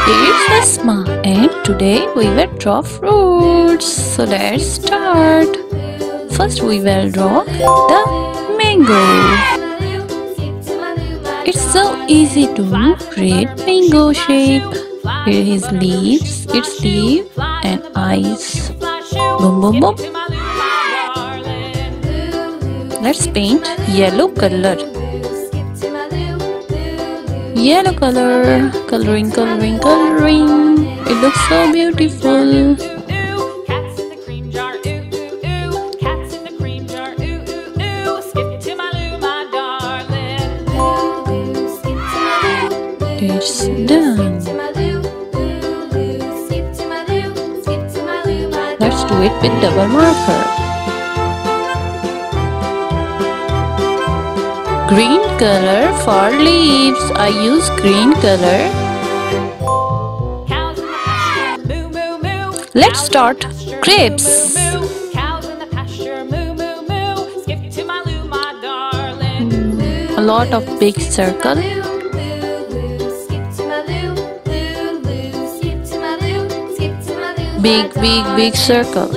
It's Asma and today we will draw fruits. So let's start. First we will draw the mango. It's so easy to create mango shape. Here his leaves, its leaf and eyes. Boom boom boom. Let's paint yellow color. Yellow color, coloring. It looks so beautiful. It's done. Let's do it with double marker. Green color for leaves. I use green color. Let's start grapes. A lot of big circle. Big circle.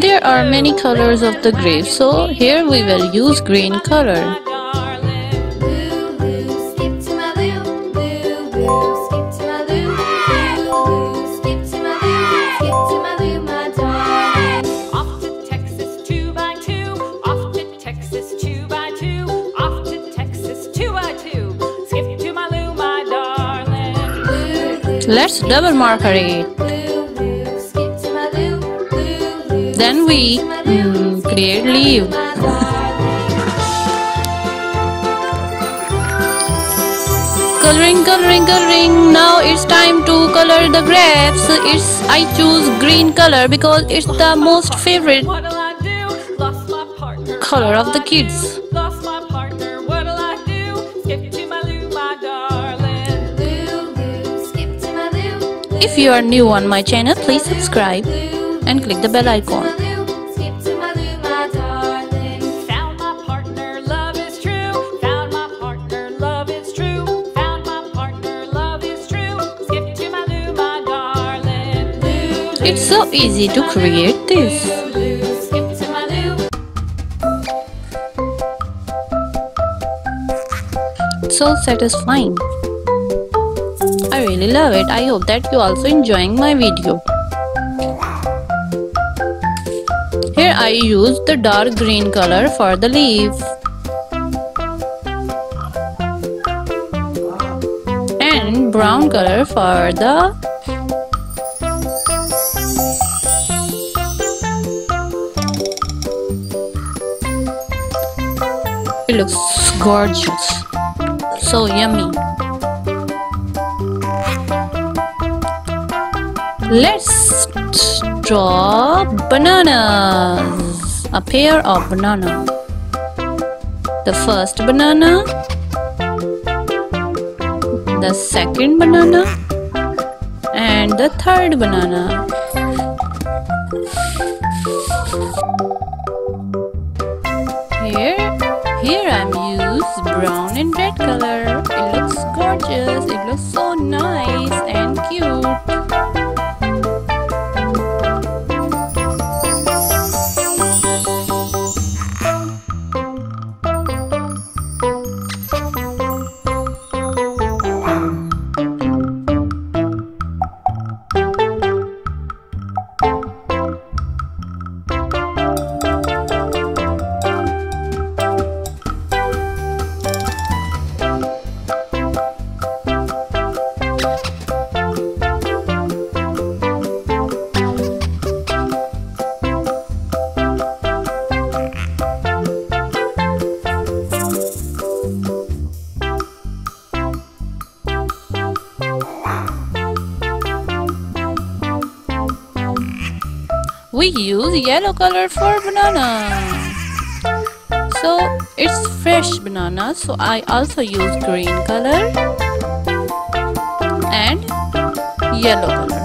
There are many colors of the grapes, so here we will use green color. Let's double marker it. Then we create leaf. Coloring. Now it's time to color the grapes. I choose green color because it's the most favorite color of the kids. If you are new on my channel, please subscribe and click the bell icon. It's so easy to create this. It's so satisfying. I really love it. I hope that you also enjoying my video. Here I use the dark green color for the leaf and brown color for the it looks gorgeous, so yummy. Let's draw bananas. A pair of bananas. The first banana, the second banana, and the third banana. Here I'm used brown and red color. It looks gorgeous. It looks so nice and cute. We use yellow color for banana. So it's fresh banana, so I also use green color and yellow color.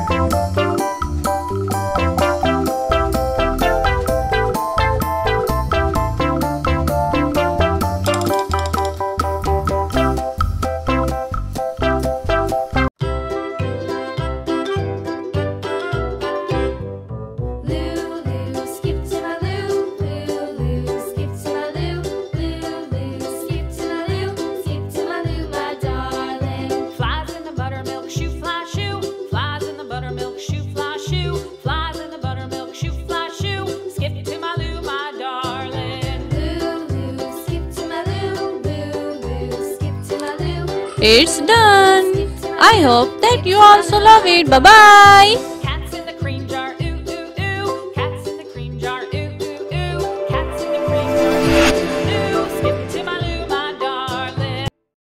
It's done. I hope that you also love it. Bye bye.